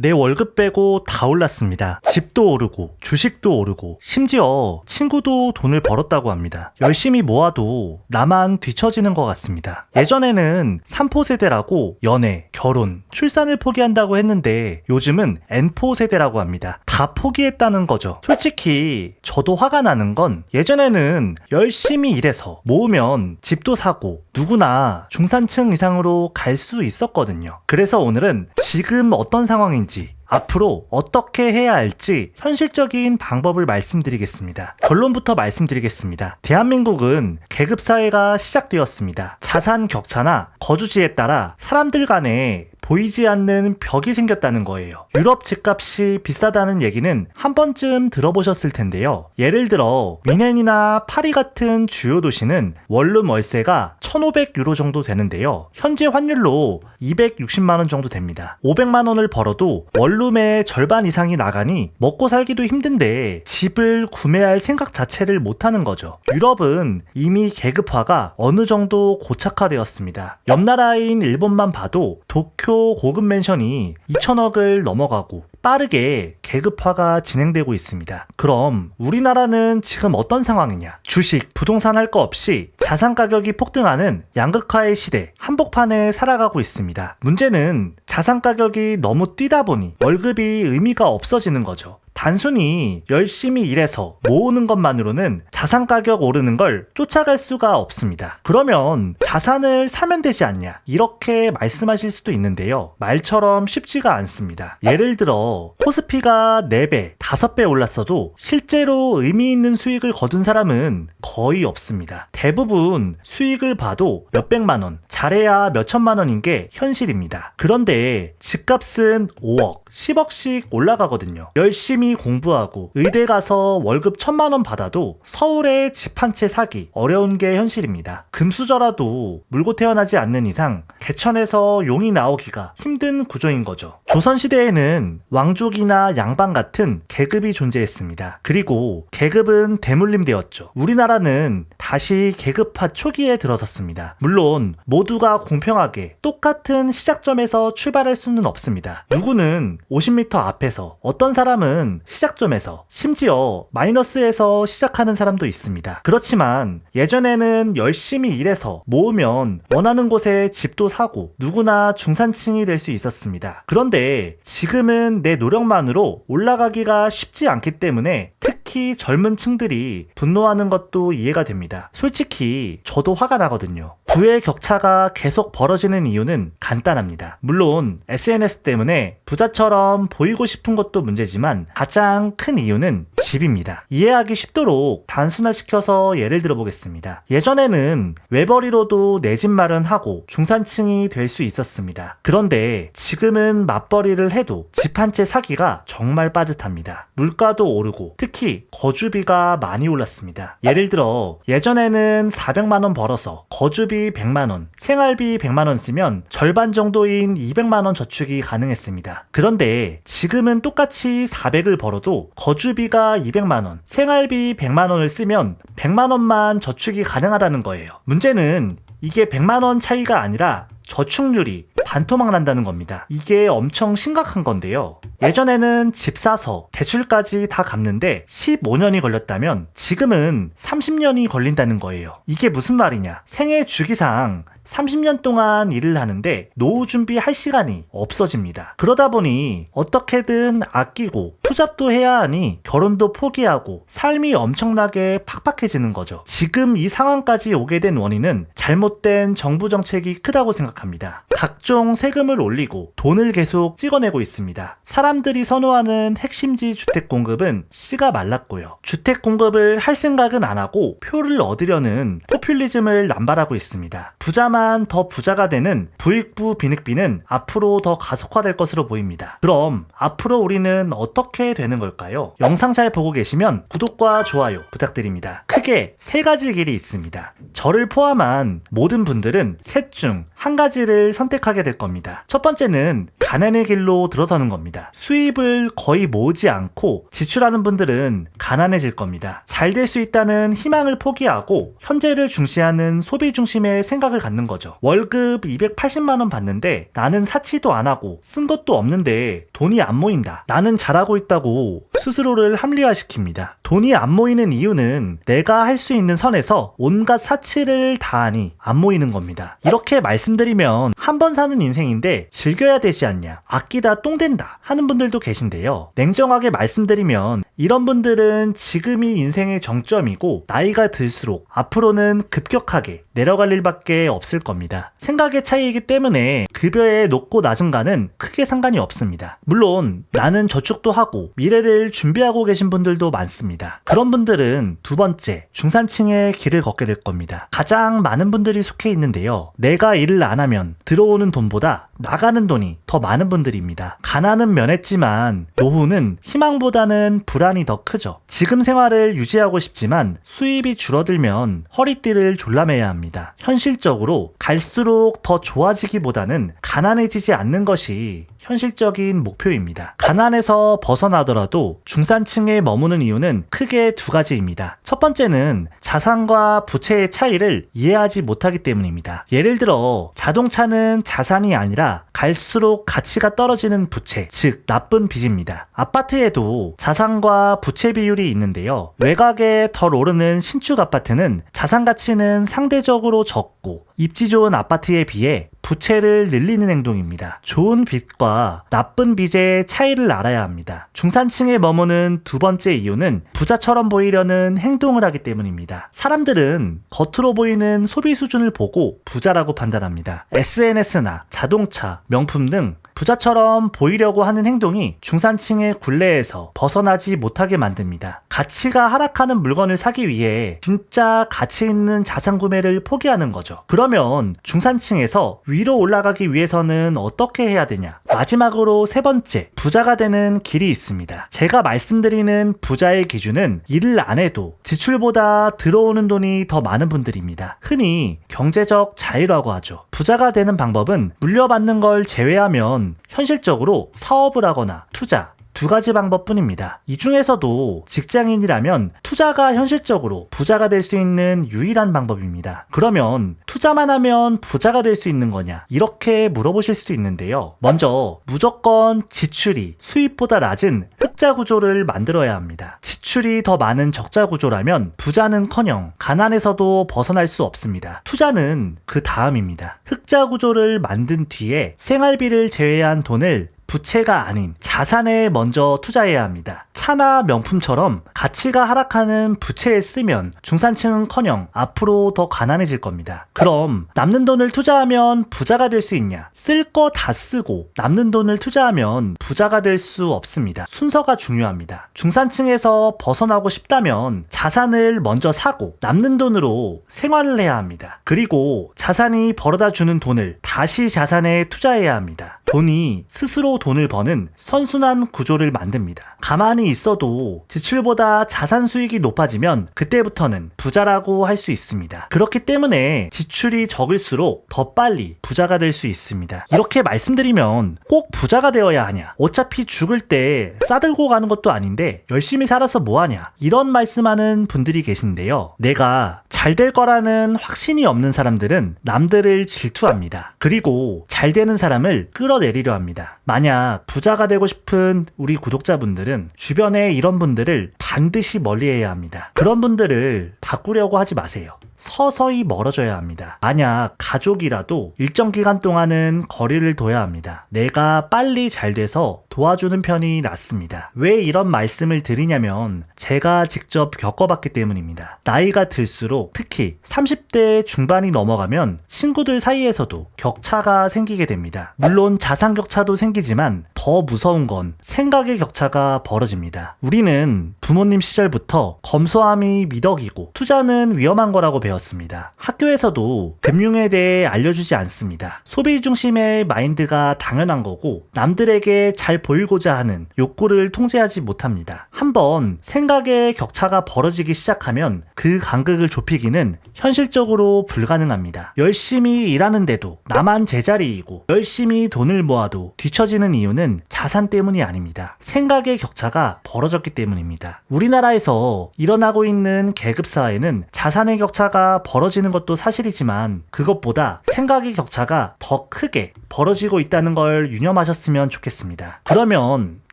내 월급 빼고 다 올랐습니다. 집도 오르고 주식도 오르고 심지어 친구도 돈을 벌었다고 합니다. 열심히 모아도 나만 뒤처지는 것 같습니다. 예전에는 3포 세대라고 연애, 결혼, 출산을 포기한다고 했는데 요즘은 N포 세대라고 합니다. 다 포기했다는 거죠. 솔직히 저도 화가 나는 건 예전에는 열심히 일해서 모으면 집도 사고 누구나 중산층 이상으로 갈 수 있었거든요. 그래서 오늘은 지금 어떤 상황인지 앞으로 어떻게 해야 할지 현실적인 방법을 말씀드리겠습니다. 결론부터 말씀드리겠습니다. 대한민국은 계급사회가 시작되었습니다. 자산 격차나 거주지에 따라 사람들 간에 보이지 않는 벽이 생겼다는 거예요. 유럽 집값이 비싸다는 얘기는 한 번쯤 들어보셨을 텐데요. 예를 들어 뮌헨이나 파리 같은 주요 도시는 원룸 월세가 1,500유로 정도 되는데요. 현재 환율로 260만원 정도 됩니다. 500만원을 벌어도 원룸의 절반 이상이 나가니 먹고 살기도 힘든데 집을 구매할 생각 자체를 못하는 거죠. 유럽은 이미 계급화가 어느 정도 고착화되었습니다. 옆 나라인 일본만 봐도 도쿄 고급 맨션이 2천억을 넘어가고 빠르게 계급화가 진행되고 있습니다. 그럼 우리나라는 지금 어떤 상황이냐? 주식, 부동산 할 거 없이 자산 가격이 폭등하는 양극화의 시대, 한복판에 살아가고 있습니다. 문제는 자산 가격이 너무 뛰다 보니 월급이 의미가 없어지는 거죠. 단순히 열심히 일해서 모으는 것만으로는 자산 가격 오르는 걸 쫓아갈 수가 없습니다. 그러면 자산을 사면 되지 않냐? 이렇게 말씀하실 수도 있는데요. 말처럼 쉽지가 않습니다. 예를 들어 코스피가 4배, 5배 올랐어도 실제로 의미 있는 수익을 거둔 사람은 거의 없습니다. 대부분 수익을 봐도 몇백만원, 잘해야 몇천만원인 게 현실입니다. 그런데 집값은 5억, 10억씩 올라가거든요. 열심히 공부하고 의대 가서 월급 1,000만원 받아도 서울에 집 한 채 사기 어려운 게 현실입니다. 금수저라도 물고 태어나지 않는 이상 개천에서 용이 나오기가 힘든 구조인 거죠. 조선시대에는 왕족이나 양반 같은 계급이 존재했습니다. 그리고 계급은 대물림되었죠. 우리나라는 다시 계급화 초기에 들어섰습니다. 물론 모두가 공평하게 똑같은 시작점에서 출발할 수는 없습니다. 누구는 50m 앞에서, 어떤 사람은 시작점에서, 심지어 마이너스에서 시작하는 사람도 있습니다. 그렇지만 예전에는 열심히 일해서 모으면 원하는 곳에 집도 사고 누구나 중산층이 될 수 있었습니다. 그런데 지금은 내 노력만으로 올라가기가 쉽지 않기 때문에 특히 젊은 층들이 분노하는 것도 이해가 됩니다. 솔직히 저도 화가 나거든요. 부의 격차가 계속 벌어지는 이유는 간단합니다. 물론 SNS 때문에 부자처럼 보이고 싶은 것도 문제지만 가장 큰 이유는 집입니다. 이해하기 쉽도록 단순화시켜서 예를 들어보겠습니다. 예전에는 외벌이로도 내 집 마련하고 중산층이 될 수 있었습니다. 그런데 지금은 맞벌이를 해도 집 한 채 사기가 정말 빠듯합니다. 물가도 오르고 특히 거주비가 많이 올랐습니다. 예를 들어 예전에는 400만원 벌어서 거주비 100만원, 생활비 100만원 쓰면 절반 정도인 200만원 저축이 가능했습니다. 그런데 지금은 똑같이 400을 벌어도 거주비가 200만원, 생활비 100만원을 쓰면 100만원만 저축이 가능하다는 거예요. 문제는 이게 100만원 차이가 아니라 저축률이 반토막 난다는 겁니다. 이게 엄청 심각한 건데요. 예전에는 집 사서 대출까지 다 갚는데 15년이 걸렸다면 지금은 30년이 걸린다는 거예요. 이게 무슨 말이냐? 생애 주기상 30년 동안 일을 하는데 노후 준비할 시간이 없어집니다. 그러다 보니 어떻게든 아끼고 투잡도 해야 하니 결혼도 포기하고 삶이 엄청나게 팍팍해지는 거죠. 지금 이 상황까지 오게 된 원인은 잘못된 정부 정책이 크다고 생각합니다. 각종 세금을 올리고 돈을 계속 찍어내고 있습니다. 사람들이 선호하는 핵심지 주택 공급은 씨가 말랐고요. 주택 공급을 할 생각은 안 하고 표를 얻으려는 포퓰리즘을 남발하고 있습니다. 부자만 더 부자가 되는 부익부 빈익빈은 앞으로 더 가속화될 것으로 보입니다. 그럼 앞으로 우리는 어떻게 되는 걸까요? 영상 잘 보고 계시면 구독과 좋아요 부탁드립니다. 크게 3가지 길이 있습니다. 저를 포함한 모든 분들은 셋 중 한 가지를 선택하게 될 겁니다. 첫 번째는 가난의 길로 들어서는 겁니다. 수입을 거의 모으지 않고 지출하는 분들은 가난해질 겁니다. 잘 될 수 있다는 희망을 포기하고 현재를 중시하는 소비 중심의 생각을 갖는 거죠. 월급 280만 원 받는데 나는 사치도 안 하고 쓴 것도 없는데 돈이 안 모인다. 나는 잘하고 있다고 스스로를 합리화시킵니다. 돈이 안 모이는 이유는 내가 할 수 있는 선에서 온갖 사치를 다하니 안 모이는 겁니다. 이렇게 말씀드리면 한 번 사는 인생인데 즐겨야 되지 않냐, 아끼다 똥 된다 하는 분들도 계신데요. 냉정하게 말씀드리면 이런 분들은 지금이 인생의 정점이고 나이가 들수록 앞으로는 급격하게 내려갈 일밖에 없을 겁니다. 생각의 차이이기 때문에 급여의 높고 낮음과는 크게 상관이 없습니다. 물론 나는 저축도 하고 미래를 준비하고 계신 분들도 많습니다. 그런 분들은 두 번째, 중산층의 길을 걷게 될 겁니다. 가장 많은 분들이 속해 있는데요. 내가 일을 안 하면 들어오는 돈보다 나가는 돈이 더 많은 분들입니다. 가난은 면했지만 노후는 희망보다는 불안이 더 크죠. 지금 생활을 유지하고 싶지만 수입이 줄어들면 허리띠를 졸라매야 합니다. 현실적으로 갈수록 더 좋아지기보다는 가난해지지 않는 것이 현실적인 목표입니다. 가난에서 벗어나더라도 중산층에 머무는 이유는 크게 두 가지입니다. 첫 번째는 자산과 부채의 차이를 이해하지 못하기 때문입니다. 예를 들어 자동차는 자산이 아니라 갈수록 가치가 떨어지는 부채, 즉 나쁜 빚입니다. 아파트에도 자산과 부채 비율이 있는데요. 외곽에 덜 오르는 신축 아파트는 자산 가치는 상대적으로 적고 입지 좋은 아파트에 비해 부채를 늘리는 행동입니다. 좋은 빚과 나쁜 빚의 차이를 알아야 합니다. 중산층에 머무는 두 번째 이유는 부자처럼 보이려는 행동을 하기 때문입니다. 사람들은 겉으로 보이는 소비 수준을 보고 부자라고 판단합니다. SNS나 자동차, 명품 등 부자처럼 보이려고 하는 행동이 중산층의 굴레에서 벗어나지 못하게 만듭니다. 가치가 하락하는 물건을 사기 위해 진짜 가치 있는 자산 구매를 포기하는 거죠. 그러면 중산층에서 위로 올라가기 위해서는 어떻게 해야 되냐? 마지막으로 세 번째, 부자가 되는 길이 있습니다. 제가 말씀드리는 부자의 기준은 일을 안 해도 지출보다 들어오는 돈이 더 많은 분들입니다. 흔히 경제적 자유라고 하죠. 부자가 되는 방법은 물려받는 걸 제외하면 현실적으로 사업을 하거나 투자, 두 가지 방법뿐입니다. 이 중에서도 직장인이라면 투자가 현실적으로 부자가 될 수 있는 유일한 방법입니다. 그러면 투자만 하면 부자가 될 수 있는 거냐? 이렇게 물어보실 수도 있는데요. 먼저 무조건 지출이 수입보다 낮은 흑자 구조를 만들어야 합니다. 지출이 더 많은 적자 구조라면 부자는커녕 가난에서도 벗어날 수 없습니다. 투자는 그 다음입니다. 흑자 구조를 만든 뒤에 생활비를 제외한 돈을 부채가 아닌 자산에 먼저 투자해야 합니다. 차나 명품처럼 가치가 하락하는 부채에 쓰면 중산층은커녕 앞으로 더 가난해질 겁니다. 그럼 남는 돈을 투자하면 부자가 될 수 있냐? 쓸 거 다 쓰고 남는 돈을 투자하면 부자가 될 수 없습니다. 순서가 중요합니다. 중산층에서 벗어나고 싶다면 자산을 먼저 사고 남는 돈으로 생활을 해야 합니다. 그리고 자산이 벌어다 주는 돈을 다시 자산에 투자해야 합니다. 돈이 스스로 돈을 버는 선순환 구조를 만듭니다. 가만히 있어도 지출보다 자산 수익이 높아지면 그때부터는 부자라고 할 수 있습니다. 그렇기 때문에 지출이 적을수록 더 빨리 부자가 될 수 있습니다. 이렇게 말씀드리면 꼭 부자가 되어야 하냐? 어차피 죽을 때 싸들고 가는 것도 아닌데 열심히 살아서 뭐하냐? 이런 말씀하는 분들이 계신데요. 내가 잘 될 거라는 확신이 없는 사람들은 남들을 질투합니다. 그리고 잘 되는 사람을 끌어내리려 합니다. 만약 부자가 되고 싶은 우리 구독자분들은 주변에 이런 분들을 반드시 멀리해야 합니다. 그런 분들을 바꾸려고 하지 마세요. 서서히 멀어져야 합니다. 만약 가족이라도 일정 기간 동안은 거리를 둬야 합니다. 내가 빨리 잘 돼서 도와주는 편이 낫습니다. 왜 이런 말씀을 드리냐면 제가 직접 겪어봤기 때문입니다. 나이가 들수록 특히 30대 중반이 넘어가면 친구들 사이에서도 격차가 생기게 됩니다. 물론 자산 격차도 생기지만 더 무서운 건 생각의 격차가 벌어집니다. 우리는 부모 부모님 시절부터 검소함이 미덕이고 투자는 위험한 거라고 배웠습니다. 학교에서도 금융에 대해 알려주지 않습니다. 소비 중심의 마인드가 당연한 거고 남들에게 잘 보이고자 하는 욕구를 통제하지 못합니다. 한번 생각의 격차가 벌어지기 시작하면 그 간극을 좁히기는 현실적으로 불가능합니다. 열심히 일하는데도 나만 제자리이고 열심히 돈을 모아도 뒤처지는 이유는 자산 때문이 아닙니다. 생각의 격차가 벌어졌기 때문입니다. 우리나라에서 일어나고 있는 계급사회는 자산의 격차가 벌어지는 것도 사실이지만 그것보다 생각의 격차가 더 크게 벌어지고 있다는 걸 유념하셨으면 좋겠습니다. 그러면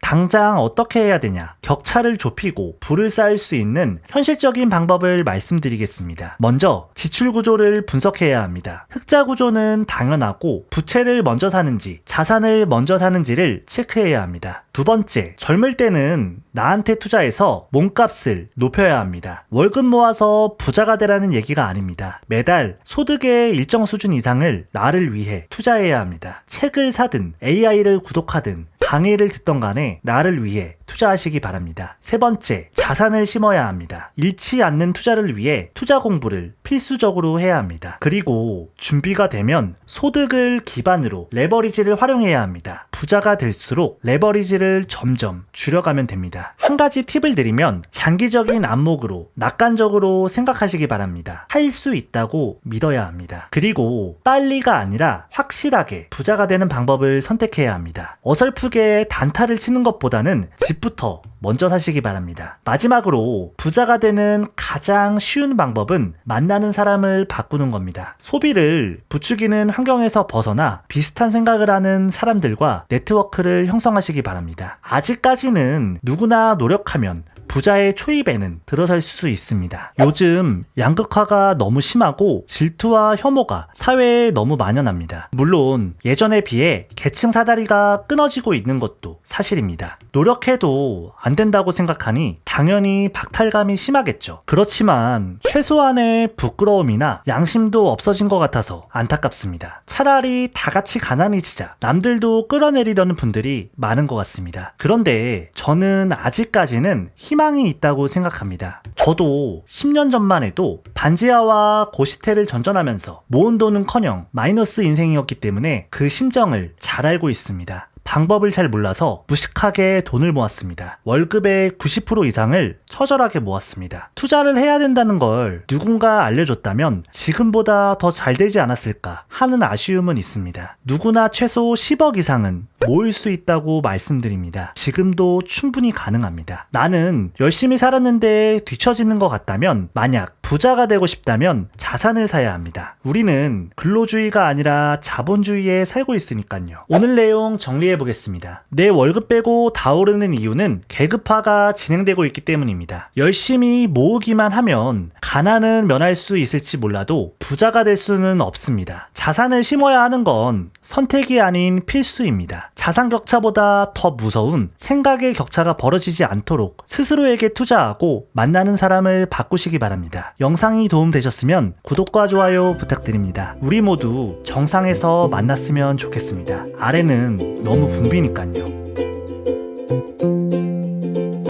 당장 어떻게 해야 되냐? 격차를 좁히고 부를 쌓을 수 있는 현실적인 방법을 말씀드리겠습니다. 먼저 지출 구조를 분석해야 합니다. 흑자 구조는 당연하고 부채를 먼저 사는지 자산을 먼저 사는지를 체크해야 합니다. 두 번째, 젊을 때는 나한테 투자해서 몸값을 높여야 합니다. 월급 모아서 부자가 되라는 얘기가 아닙니다. 매달 소득의 일정 수준 이상을 나를 위해 투자해야 합니다. 책을 사든 AI를 구독하든 강의를 듣던 간에 나를 위해 투자하시기 바랍니다. 세 번째, 자산을 심어야 합니다. 잃지 않는 투자를 위해 투자 공부를 필수적으로 해야 합니다. 그리고 준비가 되면 소득을 기반으로 레버리지를 활용해야 합니다. 부자가 될수록 레버리지를 점점 줄여가면 됩니다. 한 가지 팁을 드리면 장기적인 안목으로 낙관적으로 생각하시기 바랍니다. 할 수 있다고 믿어야 합니다. 그리고 빨리가 아니라 확실하게 부자가 되는 방법을 선택해야 합니다. 어설프게 단타를 치는 것보다는 집부터 먼저 사시기 바랍니다. 마지막으로 부자가 되는 가장 쉬운 방법은 만나는 사람을 바꾸는 겁니다. 소비를 부추기는 환경에서 벗어나 비슷한 생각을 하는 사람들과 네트워크를 형성하시기 바랍니다. 아직까지는 누구나 노력하면 부자의 초입에는 들어설 수 있습니다. 요즘 양극화가 너무 심하고 질투와 혐오가 사회에 너무 만연합니다. 물론 예전에 비해 계층 사다리가 끊어지고 있는 것도 사실입니다. 노력해도 안 된다고 생각하니 당연히 박탈감이 심하겠죠. 그렇지만 최소한의 부끄러움이나 양심도 없어진 것 같아서 안타깝습니다. 차라리 다 같이 가난해지자, 남들도 끌어내리려는 분들이 많은 것 같습니다. 그런데 저는 아직까지는 희망이 있다고 생각합니다. 저도 10년 전만 해도 반지하와 고시텔을 전전하면서 모은 돈은커녕 마이너스 인생이었기 때문에 그 심정을 잘 알고 있습니다. 방법을 잘 몰라서 무식하게 돈을 모았습니다. 월급의 90% 이상을 처절하게 모았습니다. 투자를 해야 된다는 걸 누군가 알려줬다면 지금보다 더 잘 되지 않았을까 하는 아쉬움은 있습니다. 누구나 최소 10억 이상은 모을 수 있다고 말씀드립니다. 지금도 충분히 가능합니다. 나는 열심히 살았는데 뒤처지는 것 같다면, 만약 부자가 되고 싶다면 자산을 사야 합니다. 우리는 근로주의가 아니라 자본주의에 살고 있으니까요. 오늘 내용 정리해 보겠습니다. 내 월급 빼고 다 오르는 이유는 계급화가 진행되고 있기 때문입니다. 열심히 모으기만 하면 가난은 면할 수 있을지 몰라도 부자가 될 수는 없습니다. 자산을 심어야 하는 건 선택이 아닌 필수입니다. 자산 격차보다 더 무서운 생각의 격차가 벌어지지 않도록 스스로에게 투자하고 만나는 사람을 바꾸시기 바랍니다. 영상이 도움되셨으면 구독과 좋아요 부탁드립니다. 우리 모두 정상에서 만났으면 좋겠습니다. 아래는 너무 붐비니까요.